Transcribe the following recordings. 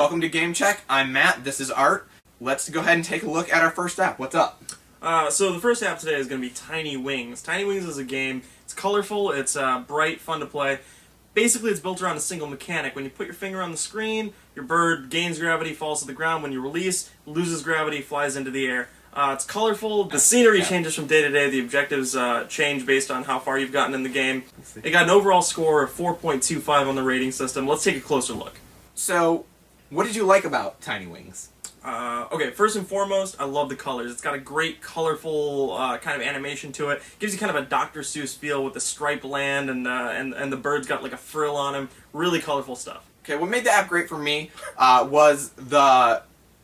Welcome to GameCheck. I'm Matt. This is Art. Let's go ahead and take a look at our first app. What's up? So the first app today is going to be Tiny Wings. Tiny Wings is a game. It's colorful. It's bright, fun to play. Basically, it's built around a single mechanic. When you put your finger on the screen, your bird gains gravity, falls to the ground. When you release, loses gravity, flies into the air. It's colorful. The scenery changes from day to day. The objectives change based on how far you've gotten in the game. It got an overall score of 4.25 on the rating system. Let's take a closer look. So, what did you like about Tiny Wings? Okay, first and foremost, I love the colors. It's got a great, colorful kind of animation to it. Gives you kind of a Dr. Seuss feel with the striped land and the bird's got like a frill on him. Really colorful stuff. Okay, what made the app great for me was the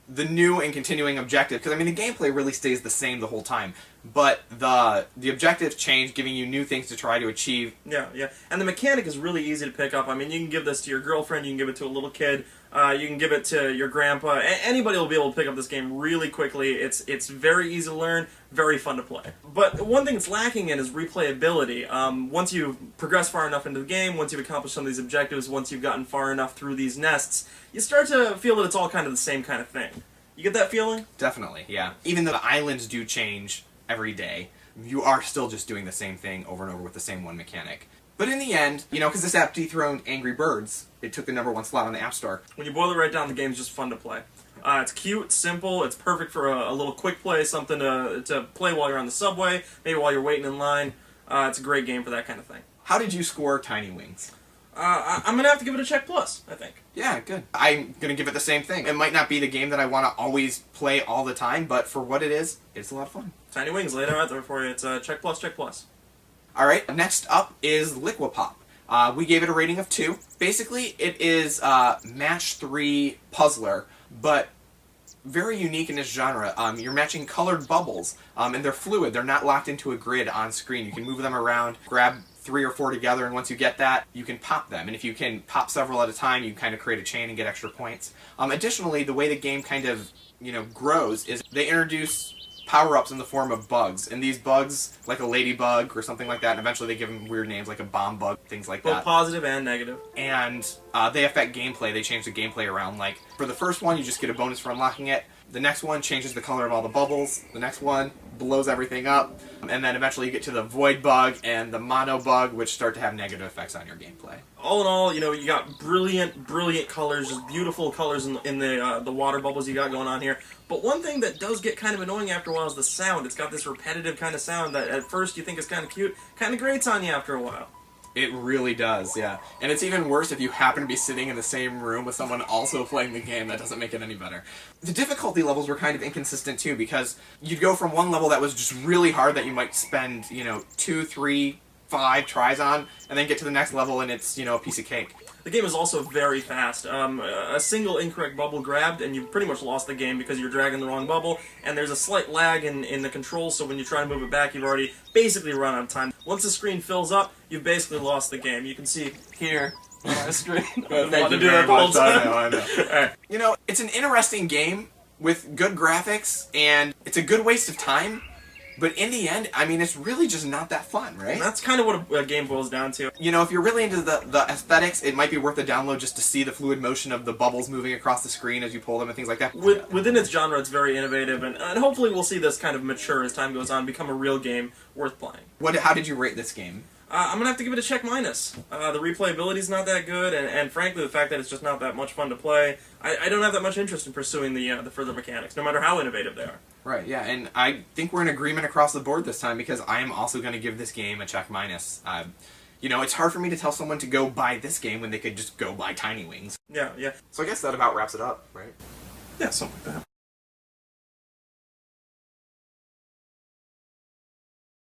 new and continuing objective, because I mean the gameplay really stays the same the whole time, but the objectives change, giving you new things to try to achieve. Yeah, and the mechanic is really easy to pick up. I mean, you can give this to your girlfriend, you can give it to a little kid, you can give it to your grandpa. Anybody will be able to pick up this game really quickly. It's very easy to learn, very fun to play. But one thing it's lacking in is replayability. Once you've progressed far enough into the game, once you've accomplished some of these objectives, once you've gotten far enough through these nests, you start to feel that it's all kind of the same kind of thing. You get that feeling? Definitely, yeah. Even though the islands do change every day, you are still just doing the same thing over and over with the same one mechanic. But in the end, you know, because this app dethroned Angry Birds, it took the #1 slot on the App Store. When you boil it right down, the game's just fun to play. It's cute, simple, it's perfect for a little quick play, something to play while you're on the subway, maybe while you're waiting in line. It's a great game for that kind of thing. How did you score Tiny Wings? I'm going to have to give it a check plus, I think. Yeah, good. I'm going to give it the same thing. It might not be the game that I want to always play all the time, but for what it is, it's a lot of fun. Tiny Wings, laid out there for you. It's a check plus, check plus. Alright, next up is Liqua Pop. We gave it a rating of 2. Basically, it is a match 3 puzzler, but very unique in its genre. You're matching colored bubbles, and they're fluid. They're not locked into a grid on screen. You can move them around, grab 3 or 4 together, and once you get that, you can pop them. And if you can pop several at a time, you kind of create a chain and get extra points. Additionally, the way the game kind of, grows is they introduce power-ups in the form of bugs. And these bugs, like a ladybug or something like that, and eventually they give them weird names like a bomb bug, things like that. Both positive and negative. And they affect gameplay. They change the gameplay around. Like, for the first one, you just get a bonus for unlocking it. The next one changes the color of all the bubbles. The next one blows everything up. And then eventually you get to the void bug and the mono bug, which start to have negative effects on your gameplay. All in all, you got brilliant colors, just beautiful colors in the water bubbles you got going on here. But one thing that does get kind of annoying after a while is the sound. It's got this repetitive kind of sound that at first you think is kind of cute, kind of grates on you after a while. It really does, yeah. And it's even worse if you happen to be sitting in the same room with someone also playing the game. That doesn't make it any better. The difficulty levels were kind of inconsistent too, because you'd go from one level that was just really hard that you might spend, 2, 3, 5 tries on, and then get to the next level and it's, a piece of cake. The game is also very fast. A single incorrect bubble grabbed and you've pretty much lost the game because you're dragging the wrong bubble, and there's a slight lag in the controls, so when you try to move it back, you've already basically run out of time. Once the screen fills up, you've basically lost the game. You can see here on our screen. Thank you very much. I know. All right. It's an interesting game with good graphics, and it's a good waste of time. But in the end, I mean, it's really just not that fun, right? And that's kind of what a game boils down to. If you're really into the aesthetics, it might be worth a download just to see the fluid motion of the bubbles moving across the screen as you pull them and things like that. Within its genre, it's very innovative, and hopefully we'll see this kind of mature as time goes on, become a real game worth playing. How did you rate this game? I'm going to have to give it a check minus. The replayability's not that good, and frankly, the fact that it's just not that much fun to play, I don't have that much interest in pursuing the further mechanics, no matter how innovative they are. Right, yeah, and I think we're in agreement across the board this time, because I am also going to give this game a check minus. It's hard for me to tell someone to go buy this game when they could just go buy Tiny Wings. Yeah. So I guess that about wraps it up, right? Yeah, something like that.